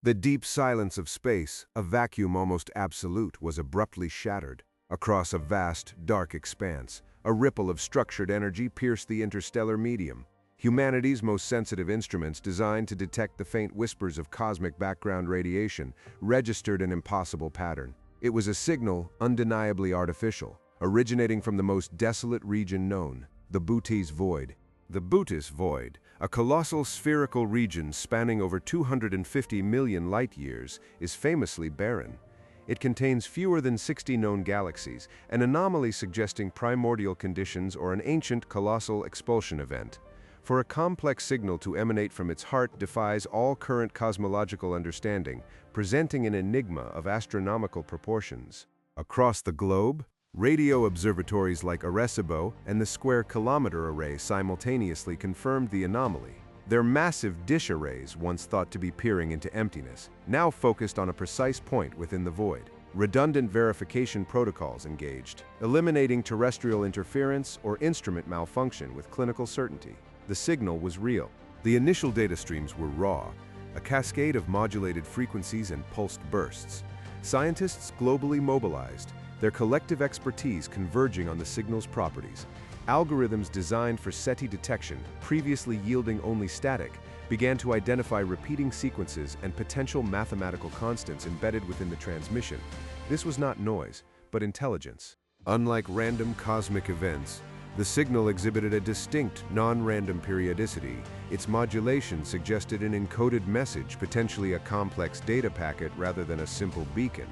The deep silence of space, a vacuum almost absolute, was abruptly shattered. Across a vast, dark expanse, a ripple of structured energy pierced the interstellar medium. Humanity's most sensitive instruments, designed to detect the faint whispers of cosmic background radiation, registered an impossible pattern. It was a signal undeniably artificial, originating from the most desolate region known, the Boötes Void. The Boötes Void, a colossal spherical region spanning over 250 million light-years, is famously barren. It contains fewer than 60 known galaxies, an anomaly suggesting primordial conditions or an ancient colossal expulsion event. For a complex signal to emanate from its heart defies all current cosmological understanding, presenting an enigma of astronomical proportions. Across the globe, radio observatories like Arecibo and the Square Kilometre Array simultaneously confirmed the anomaly. Their massive dish arrays, once thought to be peering into emptiness, now focused on a precise point within the void. Redundant verification protocols engaged, eliminating terrestrial interference or instrument malfunction with clinical certainty. The signal was real. The initial data streams were raw, a cascade of modulated frequencies and pulsed bursts. Scientists globally mobilized, their collective expertise converging on the signal's properties. Algorithms designed for SETI detection, previously yielding only static, began to identify repeating sequences and potential mathematical constants embedded within the transmission. This was not noise, but intelligence. Unlike random cosmic events, the signal exhibited a distinct, non-random periodicity. Its modulation suggested an encoded message, potentially a complex data packet rather than a simple beacon.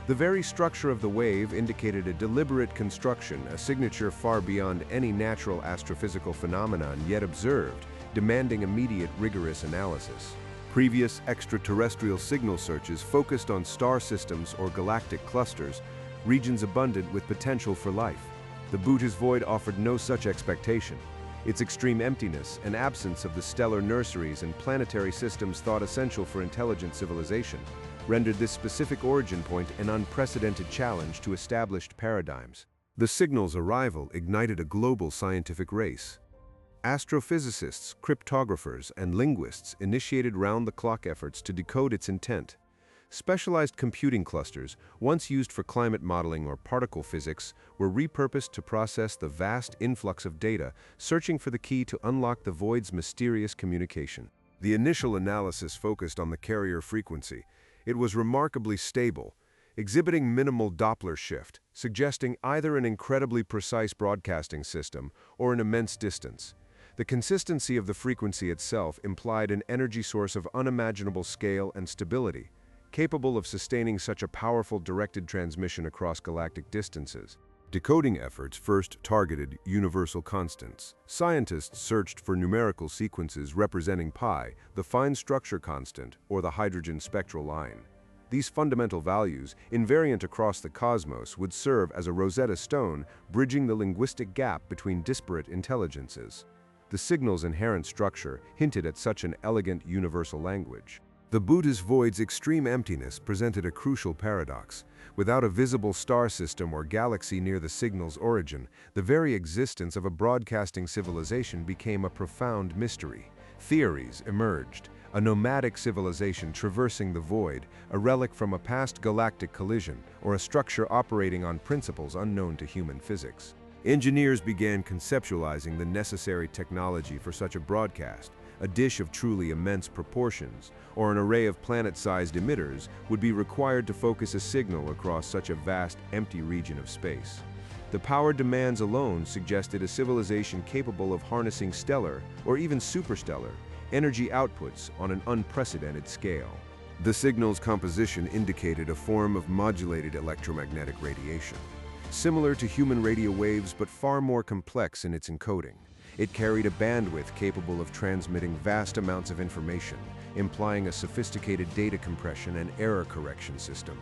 The very structure of the wave indicated a deliberate construction, a signature far beyond any natural astrophysical phenomenon yet observed, demanding immediate, rigorous analysis. Previous extraterrestrial signal searches focused on star systems or galactic clusters, regions abundant with potential for life. The Boötes Void offered no such expectation. Its extreme emptiness and absence of the stellar nurseries and planetary systems thought essential for intelligent civilization rendered this specific origin point an unprecedented challenge to established paradigms. The signal's arrival ignited a global scientific race. Astrophysicists, cryptographers, and linguists initiated round-the-clock efforts to decode its intent. Specialized computing clusters, once used for climate modeling or particle physics, were repurposed to process the vast influx of data, searching for the key to unlock the void's mysterious communication. The initial analysis focused on the carrier frequency. It was remarkably stable, exhibiting minimal Doppler shift, suggesting either an incredibly precise broadcasting system or an immense distance. The consistency of the frequency itself implied an energy source of unimaginable scale and stability, capable of sustaining such a powerful directed transmission across galactic distances. Decoding efforts first targeted universal constants. Scientists searched for numerical sequences representing pi, the fine structure constant, or the hydrogen spectral line. These fundamental values, invariant across the cosmos, would serve as a Rosetta Stone, bridging the linguistic gap between disparate intelligences. The signal's inherent structure hinted at such an elegant universal language. The Boötes Void's extreme emptiness presented a crucial paradox. Without a visible star system or galaxy near the signal's origin, the very existence of a broadcasting civilization became a profound mystery. Theories emerged: a nomadic civilization traversing the void, a relic from a past galactic collision, or a structure operating on principles unknown to human physics. Engineers began conceptualizing the necessary technology for such a broadcast. A dish of truly immense proportions, or an array of planet-sized emitters, would be required to focus a signal across such a vast, empty region of space. The power demands alone suggested a civilization capable of harnessing stellar, or even superstellar, energy outputs on an unprecedented scale. The signal's composition indicated a form of modulated electromagnetic radiation, similar to human radio waves but far more complex in its encoding. It carried a bandwidth capable of transmitting vast amounts of information, implying a sophisticated data compression and error correction system.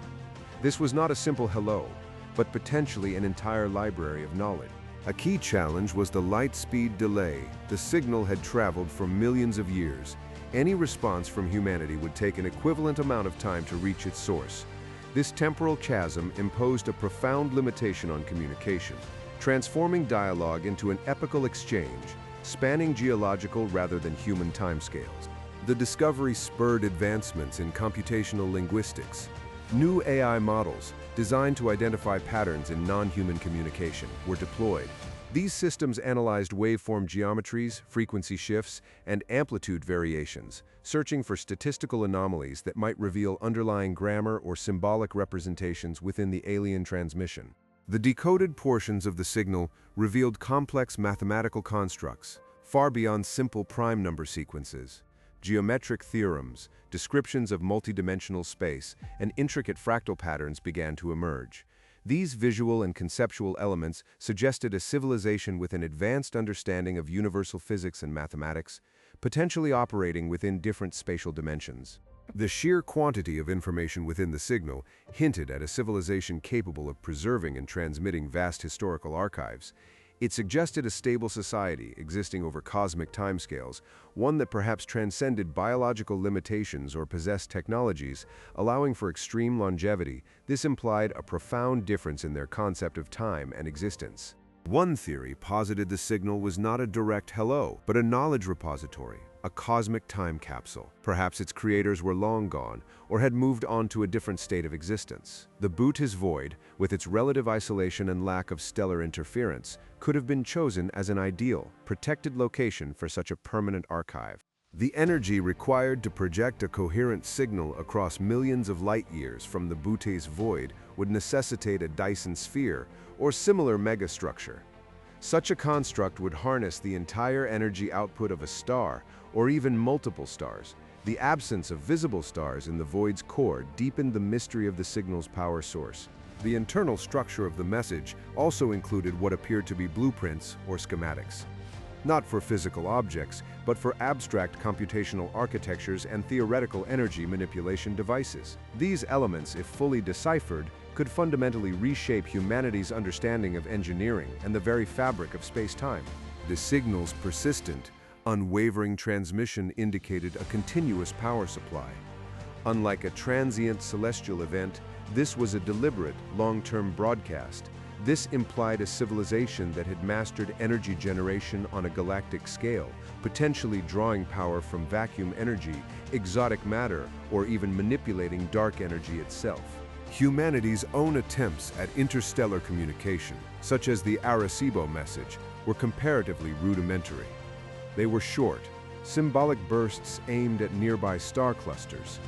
This was not a simple hello, but potentially an entire library of knowledge. A key challenge was the light speed delay. The signal had traveled for millions of years. Any response from humanity would take an equivalent amount of time to reach its source. This temporal chasm imposed a profound limitation on communication, transforming dialogue into an epical exchange, spanning geological rather than human timescales. The discovery spurred advancements in computational linguistics. New AI models, designed to identify patterns in non-human communication, were deployed. These systems analyzed waveform geometries, frequency shifts, and amplitude variations, searching for statistical anomalies that might reveal underlying grammar or symbolic representations within the alien transmission. The decoded portions of the signal revealed complex mathematical constructs, far beyond simple prime number sequences. Geometric theorems, descriptions of multidimensional space, and intricate fractal patterns began to emerge. These visual and conceptual elements suggested a civilization with an advanced understanding of universal physics and mathematics, potentially operating within different spatial dimensions. The sheer quantity of information within the signal hinted at a civilization capable of preserving and transmitting vast historical archives. It suggested a stable society existing over cosmic timescales, one that perhaps transcended biological limitations or possessed technologies, allowing for extreme longevity. This implied a profound difference in their concept of time and existence. One theory posited the signal was not a direct hello, but a knowledge repository, a cosmic time capsule. Perhaps its creators were long gone, or had moved on to a different state of existence. The Boötes Void, with its relative isolation and lack of stellar interference, could have been chosen as an ideal, protected location for such a permanent archive. The energy required to project a coherent signal across millions of light-years from the Boötes Void would necessitate a Dyson sphere or similar megastructure. Such a construct would harness the entire energy output of a star, or even multiple stars. The absence of visible stars in the void's core deepened the mystery of the signal's power source. The internal structure of the message also included what appeared to be blueprints or schematics. Not for physical objects, but for abstract computational architectures and theoretical energy manipulation devices. These elements, if fully deciphered, could fundamentally reshape humanity's understanding of engineering and the very fabric of space-time. The signal's persistent, unwavering transmission indicated a continuous power supply. Unlike a transient celestial event, this was a deliberate, long-term broadcast. This implied a civilization that had mastered energy generation on a galactic scale, potentially drawing power from vacuum energy, exotic matter, or even manipulating dark energy itself. Humanity's own attempts at interstellar communication, such as the Arecibo message, were comparatively rudimentary. They were short, symbolic bursts aimed at nearby star clusters.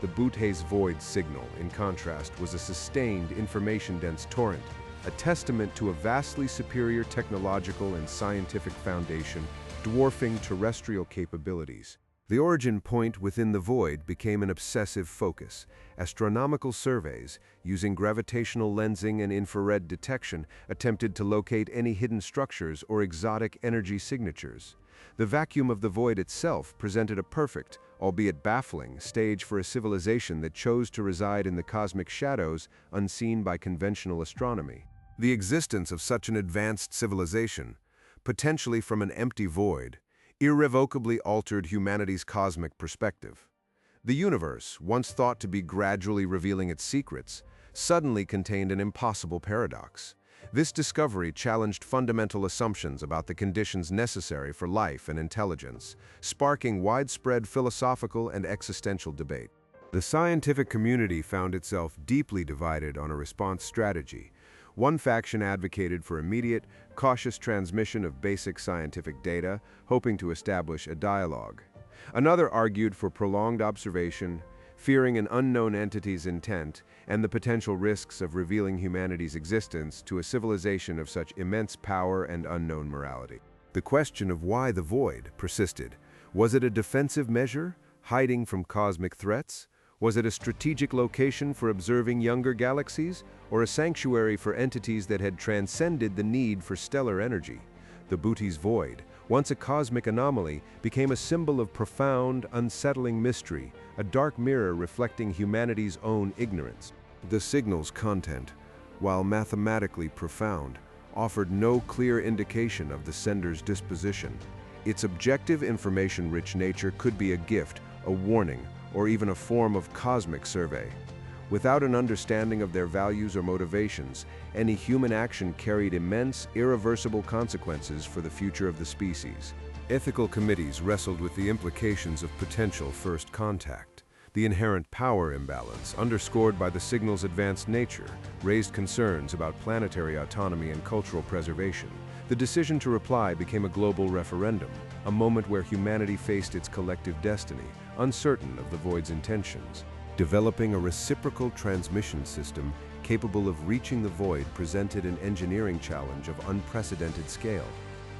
The Boötes Void signal, in contrast, was a sustained, information-dense torrent, a testament to a vastly superior technological and scientific foundation, dwarfing terrestrial capabilities. The origin point within the void became an obsessive focus. Astronomical surveys, using gravitational lensing and infrared detection, attempted to locate any hidden structures or exotic energy signatures. The vacuum of the void itself presented a perfect, albeit baffling, stage for a civilization that chose to reside in the cosmic shadows unseen by conventional astronomy. The existence of such an advanced civilization, potentially from an empty void, irrevocably altered humanity's cosmic perspective. The universe, once thought to be gradually revealing its secrets, suddenly contained an impossible paradox. This discovery challenged fundamental assumptions about the conditions necessary for life and intelligence, sparking widespread philosophical and existential debate. The scientific community found itself deeply divided on a response strategy. One faction advocated for immediate, cautious transmission of basic scientific data, hoping to establish a dialogue. Another argued for prolonged observation, fearing an unknown entity's intent and the potential risks of revealing humanity's existence to a civilization of such immense power and unknown morality. The question of why the void persisted. Was it a defensive measure, hiding from cosmic threats? Was it a strategic location for observing younger galaxies, or a sanctuary for entities that had transcended the need for stellar energy? The Boötes Void, once a cosmic anomaly, became a symbol of profound, unsettling mystery, a dark mirror reflecting humanity's own ignorance. The signal's content, while mathematically profound, offered no clear indication of the sender's disposition. Its objective, information-rich nature could be a gift, a warning, or even a form of cosmic survey. Without an understanding of their values or motivations, any human action carried immense, irreversible consequences for the future of the species. Ethical committees wrestled with the implications of potential first contact. The inherent power imbalance, underscored by the signal's advanced nature, raised concerns about planetary autonomy and cultural preservation. The decision to reply became a global referendum, a moment where humanity faced its collective destiny, uncertain of the void's intentions. Developing a reciprocal transmission system capable of reaching the void presented an engineering challenge of unprecedented scale.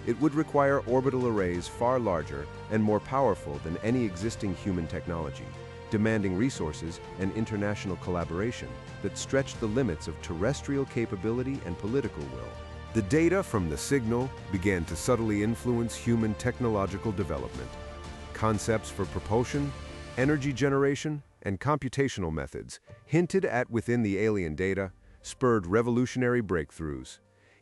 It would require orbital arrays far larger and more powerful than any existing human technology, demanding resources and international collaboration that stretched the limits of terrestrial capability and political will. The data from the signal began to subtly influence human technological development. Concepts for propulsion, energy generation, and computational methods, hinted at within the alien data, spurred revolutionary breakthroughs.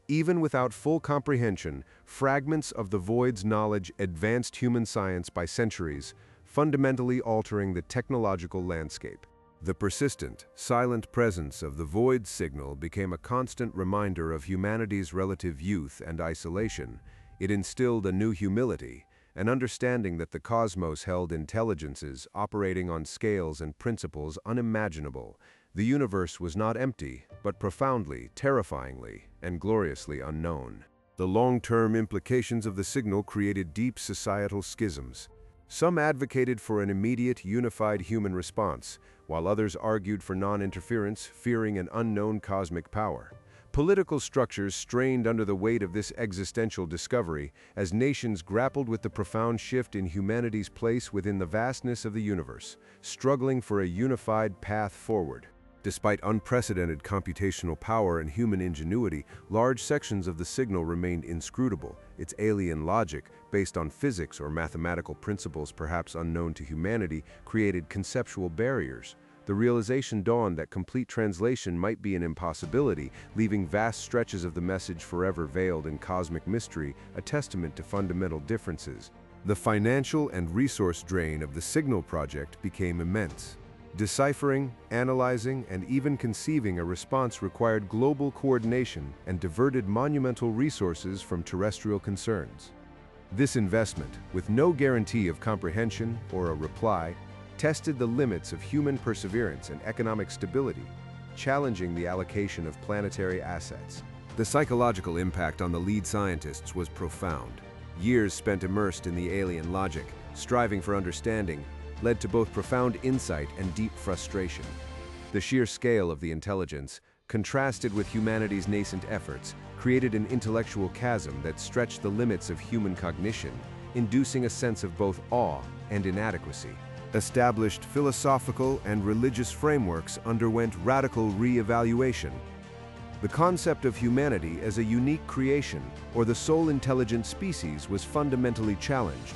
Even without full comprehension, fragments of the void's knowledge advanced human science by centuries, fundamentally altering the technological landscape. The persistent, silent presence of the void signal became a constant reminder of humanity's relative youth and isolation. It instilled a new humility, an understanding that the cosmos held intelligences operating on scales and principles unimaginable. The universe was not empty, but profoundly, terrifyingly, and gloriously unknown. The long-term implications of the signal created deep societal schisms. Some advocated for an immediate, unified human response, while others argued for non-interference, fearing an unknown cosmic power. Political structures strained under the weight of this existential discovery as nations grappled with the profound shift in humanity's place within the vastness of the universe, struggling for a unified path forward. Despite unprecedented computational power and human ingenuity, large sections of the signal remained inscrutable. Its alien logic, based on physics or mathematical principles perhaps unknown to humanity, created conceptual barriers. The realization dawned that complete translation might be an impossibility, leaving vast stretches of the message forever veiled in cosmic mystery, a testament to fundamental differences. The financial and resource drain of the Signal project became immense. Deciphering, analyzing, and even conceiving a response required global coordination and diverted monumental resources from terrestrial concerns. This investment, with no guarantee of comprehension or a reply, tested the limits of human perseverance and economic stability, challenging the allocation of planetary assets. The psychological impact on the lead scientists was profound. Years spent immersed in the alien logic, striving for understanding, led to both profound insight and deep frustration. The sheer scale of the intelligence, contrasted with humanity's nascent efforts, created an intellectual chasm that stretched the limits of human cognition, inducing a sense of both awe and inadequacy. Established philosophical and religious frameworks underwent radical re-evaluation. The concept of humanity as a unique creation or the sole intelligent species was fundamentally challenged.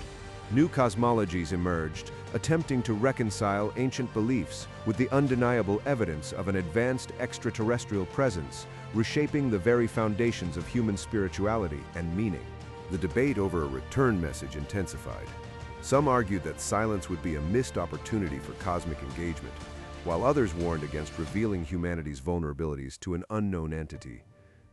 New cosmologies emerged, attempting to reconcile ancient beliefs with the undeniable evidence of an advanced extraterrestrial presence, reshaping the very foundations of human spirituality and meaning. The debate over a return message intensified. Some argued that silence would be a missed opportunity for cosmic engagement, while others warned against revealing humanity's vulnerabilities to an unknown entity.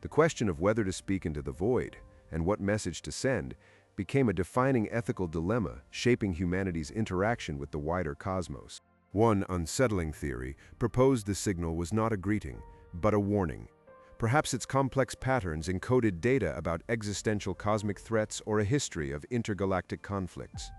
The question of whether to speak into the void and what message to send became a defining ethical dilemma, shaping humanity's interaction with the wider cosmos. One unsettling theory proposed the signal was not a greeting, but a warning. Perhaps its complex patterns encoded data about existential cosmic threats or a history of intergalactic conflicts.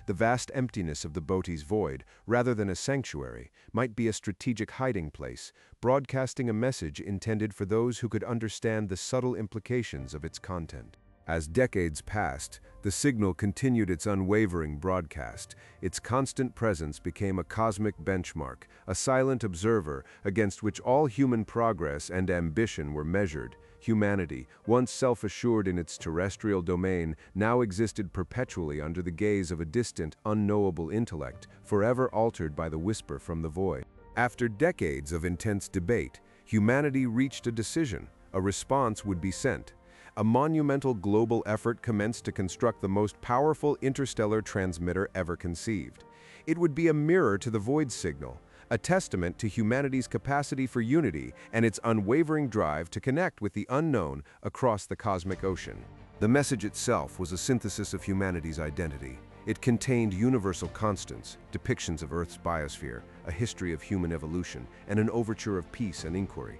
The vast emptiness of the Boötes Void, rather than a sanctuary, might be a strategic hiding place, broadcasting a message intended for those who could understand the subtle implications of its content. As decades passed, the signal continued its unwavering broadcast. Its constant presence became a cosmic benchmark, a silent observer against which all human progress and ambition were measured. Humanity, once self-assured in its terrestrial domain, now existed perpetually under the gaze of a distant, unknowable intellect, forever altered by the whisper from the void. After decades of intense debate, humanity reached a decision. A response would be sent. A monumental global effort commenced to construct the most powerful interstellar transmitter ever conceived. It would be a mirror to the void signal, a testament to humanity's capacity for unity and its unwavering drive to connect with the unknown across the cosmic ocean. The message itself was a synthesis of humanity's identity. It contained universal constants, depictions of Earth's biosphere, a history of human evolution, and an overture of peace and inquiry.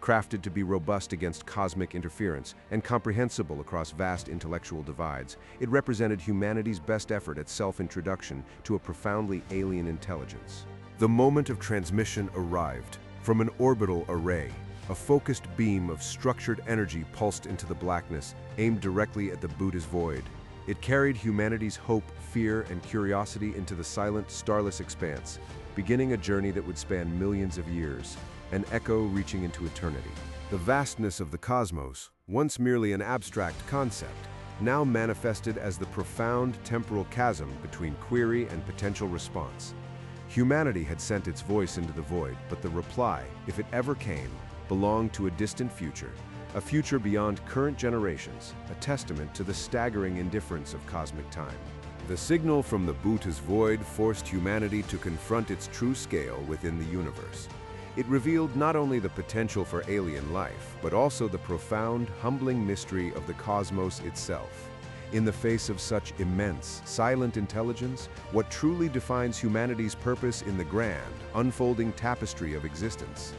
Crafted to be robust against cosmic interference and comprehensible across vast intellectual divides, it represented humanity's best effort at self-introduction to a profoundly alien intelligence. The moment of transmission arrived. From an orbital array, a focused beam of structured energy pulsed into the blackness, aimed directly at the Boötes Void. It carried humanity's hope, fear, and curiosity into the silent, starless expanse, beginning a journey that would span millions of years, an echo reaching into eternity. The vastness of the cosmos, once merely an abstract concept, now manifested as the profound temporal chasm between query and potential response. Humanity had sent its voice into the void, but the reply, if it ever came, belonged to a distant future, a future beyond current generations, a testament to the staggering indifference of cosmic time. The signal from the Boötes Void forced humanity to confront its true scale within the universe. It revealed not only the potential for alien life, but also the profound, humbling mystery of the cosmos itself. In the face of such immense, silent intelligence, what truly defines humanity's purpose in the grand, unfolding tapestry of existence?